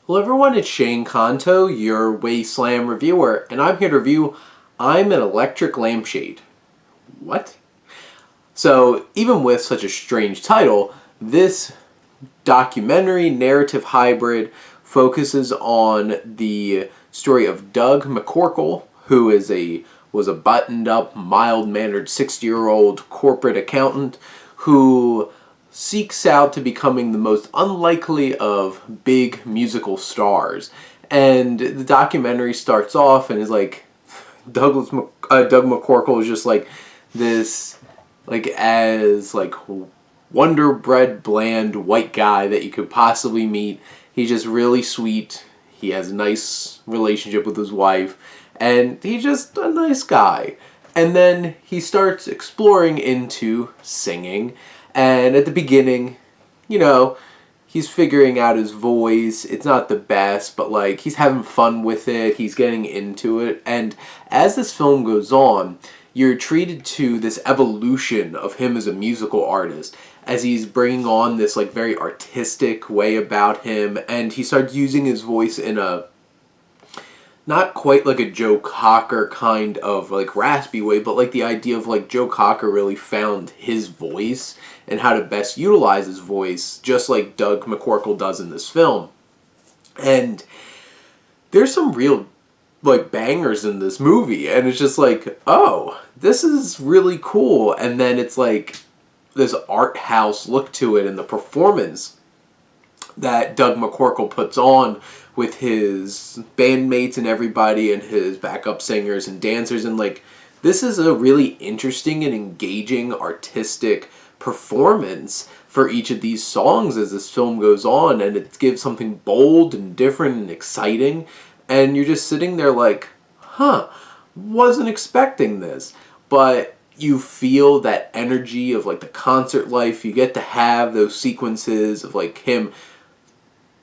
Hello everyone, it's Shane Kanto, your Wasteland reviewer, and I'm here to review I'm an Electric Lampshade. What? So, even with such a strange title, this documentary narrative hybrid focuses on the story of Doug McCORKLE, who was a buttoned-up, mild-mannered 60-year-old corporate accountant who seeks out to becoming the most unlikely of big musical stars. And the documentary starts off and is like, Doug McCorkle is just like this, like as like wonder bread bland white guy that you could possibly meet. He's just really sweet. He has a nice relationship with his wife, and he's just a nice guy. And then he starts exploring into singing. And at the beginning, he's figuring out his voice. It's not the best, but like he's having fun with it. He's getting into it. And as this film goes on, you're treated to this evolution of him as a musical artist, as he's bringing on this like very artistic way about him, and he starts using his voice in a not quite like a Joe Cocker kind of like raspy way, but like the idea of like Joe Cocker really found his voice and how to best utilize his voice, just like Doug McCorkle does in this film. And there's some real like bangers in this movie, and it's just like, oh, this is really cool. And then it's like this art house look to it, and the performance that Doug McCorkle puts on with his bandmates and everybody and his backup singers and dancers, and like this is a really interesting and engaging artistic performance for each of these songs as this film goes on, and it gives something bold and different and exciting, and you're just sitting there like, wasn't expecting this. But you feel that energy of like the concert life. You get to have those sequences of like him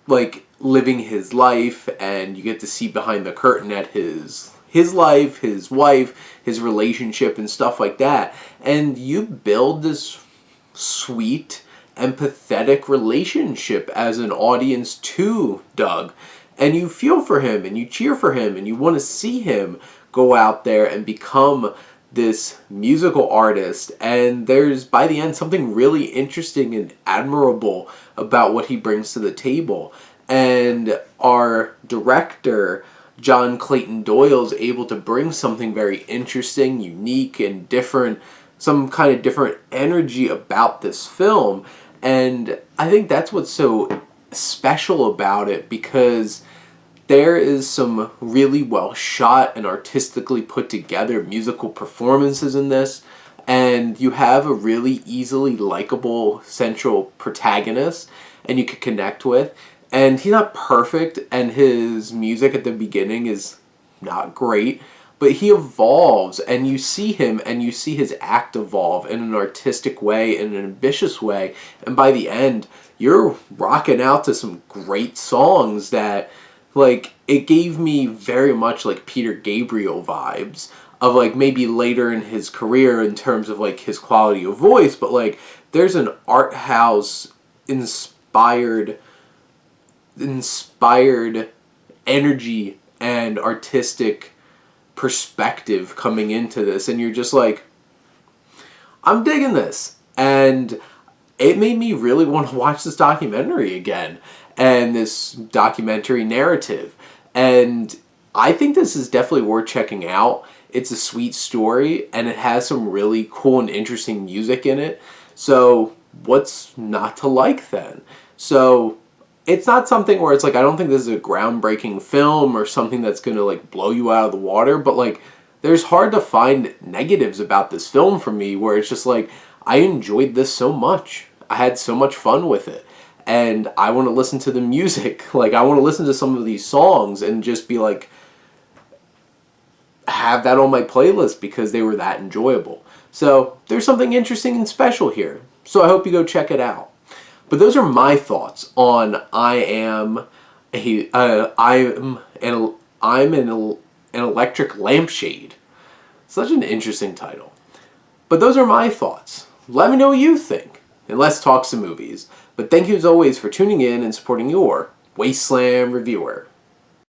like living his life, and you get to see behind the curtain at his life, his wife, his relationship, and stuff like that. And you build this sweet, empathetic relationship as an audience to Doug. And you feel for him, and you cheer for him, and you want to see him go out there and become this musical artist. And there's, by the end, something really interesting and admirable about what he brings to the table. And our director, John Clayton Doyle, is able to bring something very interesting, unique, and different, some kind of different energy about this film. And I think that's what's so special about it, because there is some really well shot and artistically put together musical performances in this, and you have a really easily likable central protagonist and you can connect with. And he's not perfect, and his music at the beginning is not great, but he evolves, and you see him, and you see his act evolve in an artistic way, in an ambitious way, and by the end, you're rocking out to some great songs that, like, it gave me very much, like, Peter Gabriel vibes of, like, maybe later in his career in terms of, like, his quality of voice, but, like, there's an art house inspired energy and artistic perspective coming into this, and you're just like, I'm digging this. And it made me really want to watch this documentary again, and this documentary narrative. And I think this is definitely worth checking out. It's a sweet story, and it has some really cool and interesting music in it. So what's not to like then? So it's not something where it's like, I don't think this is a groundbreaking film or something that's going to like blow you out of the water, but like there's hard to find negatives about this film for me, where it's just like, I enjoyed this so much. I had so much fun with it, and I want to listen to the music. Like, I want to listen to some of these songs and just be like, have that on my playlist because they were that enjoyable. So there's something interesting and special here. So I hope you go check it out. But those are my thoughts on I'm an Electric Lampshade. Such an interesting title. But those are my thoughts. Let me know what you think, and let's talk some movies. But thank you as always for tuning in and supporting your Wasteland reviewer.